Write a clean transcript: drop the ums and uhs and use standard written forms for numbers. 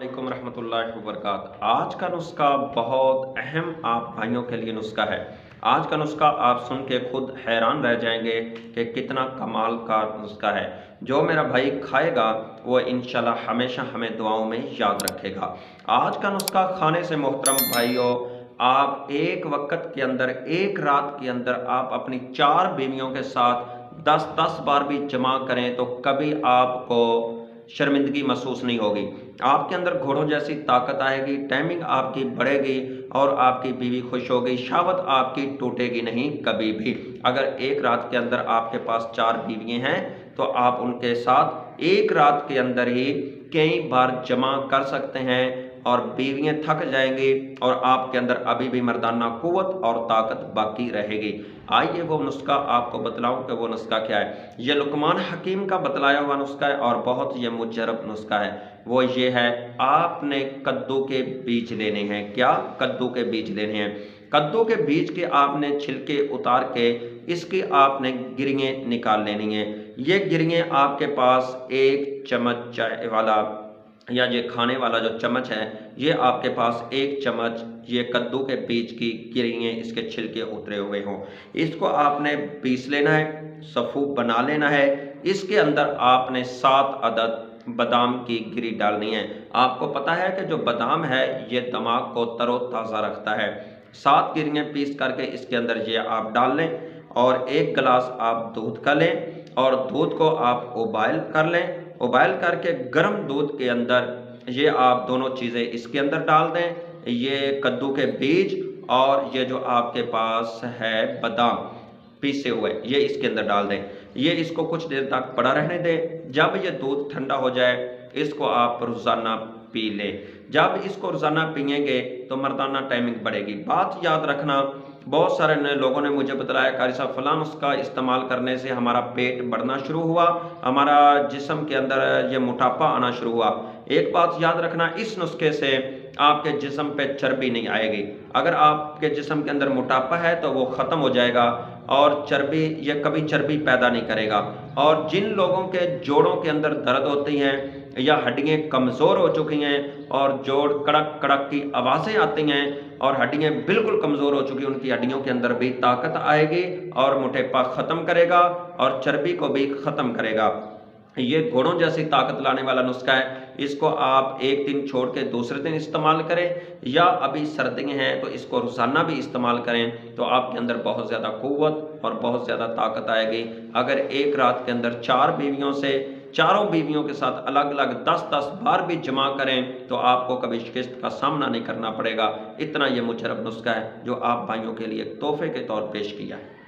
वालेकुम रहमतुल्लाहि व बरकात। आज का नुस्खा बहुत अहम आप भाइयों के लिए नुस्खा है। आज का नुस्खा आप सुन के खुद हैरान रह जाएंगे कि कितना कमाल का नुस्खा है। जो मेरा भाई खाएगा वो इंशाल्लाह हमेशा हमें दुआओं में याद रखेगा। आज का नुस्खा खाने से मोहतरम भाइयों, आप एक वक्त के अंदर, एक रात के अंदर आप अपनी 4 बीवियों के साथ 10-10 बार भी जमा करें तो कभी आपको शर्मिंदगी महसूस नहीं होगी। आपके अंदर घोड़ों जैसी ताकत आएगी, टाइमिंग आपकी बढ़ेगी और आपकी बीवी खुश होगी, शहावत आपकी टूटेगी नहीं कभी भी। अगर एक रात के अंदर आपके पास 4 बीवियाँ हैं तो आप उनके साथ एक रात के अंदर ही कई बार जमा कर सकते हैं और बीवियाँ थक जाएंगी और आपके अंदर अभी भी मर्दाना कुव्वत और ताकत बाकी रहेगी। आइए वो नुस्खा आपको बतलाऊं कि वो नुस्खा क्या है। ये लुकमान हकीम का बतलाया हुआ नुस्खा है और बहुत ये मुजरब नुस्खा है। वो ये है, आपने कद्दू के बीज लेने हैं। क्या? कद्दू के बीज लेने हैं। कद्दू के बीज के आपने छिलके उतार के इसकी आपने गिरियाँ निकाल लेनी है। ये गिरियाँ आपके पास 1 चम्मच चाय वाला या ये खाने वाला जो चम्मच है, ये आपके पास 1 चम्मच ये कद्दू के बीज की गिरियाँ, इसके छिलके उतरे हुए हों। इसको आपने पीस लेना है, सफ़ू बना लेना है। इसके अंदर आपने 7 अदद बादाम की गिरी डालनी है। आपको पता है कि जो बादाम है ये दिमाग को तरोताज़ा रखता है। 7 गिरियाँ पीस करके इसके अंदर ये आप डाल लें और 1 गिलास आप दूध का लें और दूध को आप उबाइल कर लें। उबाइल करके गर्म दूध के अंदर ये आप दोनों चीज़ें इसके अंदर डाल दें, ये कद्दू के बीज और ये जो आपके पास है बादाम पीसे हुए, ये इसके अंदर डाल दें। ये इसको कुछ देर तक पड़ा रहने दें। जब ये दूध ठंडा हो जाए इसको आप रोज़ाना पी लें। जब इसको रोज़ाना पिएंगे तो मर्दाना टाइमिंग बढ़ेगी। बात याद रखना, बहुत सारे नए लोगों ने मुझे बताया कारी साहब फलां नुस्खा इस्तेमाल करने से हमारा पेट बढ़ना शुरू हुआ, हमारा जिस्म के अंदर ये मोटापा आना शुरू हुआ। एक बात याद रखना, इस नुस्खे से आपके जिस्म पे चर्बी नहीं आएगी। अगर आपके जिस्म के अंदर मोटापा है तो वो ख़त्म हो जाएगा और चर्बी, ये कभी चर्बी पैदा नहीं करेगा। और जिन लोगों के जोड़ों के अंदर दर्द होती हैं या हड्डियाँ कमज़ोर हो चुकी हैं और जोड़ कड़क कड़क की आवाज़ें आती हैं और हड्डियाँ बिल्कुल कमज़ोर हो चुकी हैं, उनकी हड्डियों के अंदर भी ताकत आएगी और मोटापा ख़त्म करेगा और चर्बी को भी ख़त्म करेगा। ये घोड़ों जैसी ताकत लाने वाला नुस्खा है। इसको आप एक दिन छोड़ के दूसरे दिन इस्तेमाल करें या अभी सर्दियाँ हैं तो इसको रोज़ाना भी इस्तेमाल करें तो आपके अंदर बहुत ज़्यादा क़ुव्वत और बहुत ज़्यादा ताकत आएगी। अगर एक रात के अंदर 4 बीवियों से, चारों बीवियों के साथ अलग अलग 10-10 बार भी जमा करें तो आपको कभी शिकस्त का सामना नहीं करना पड़ेगा। इतना ये मुजरब नुस्खा है जो आप भाइयों के लिए तोहफे के तौर पेश किया है।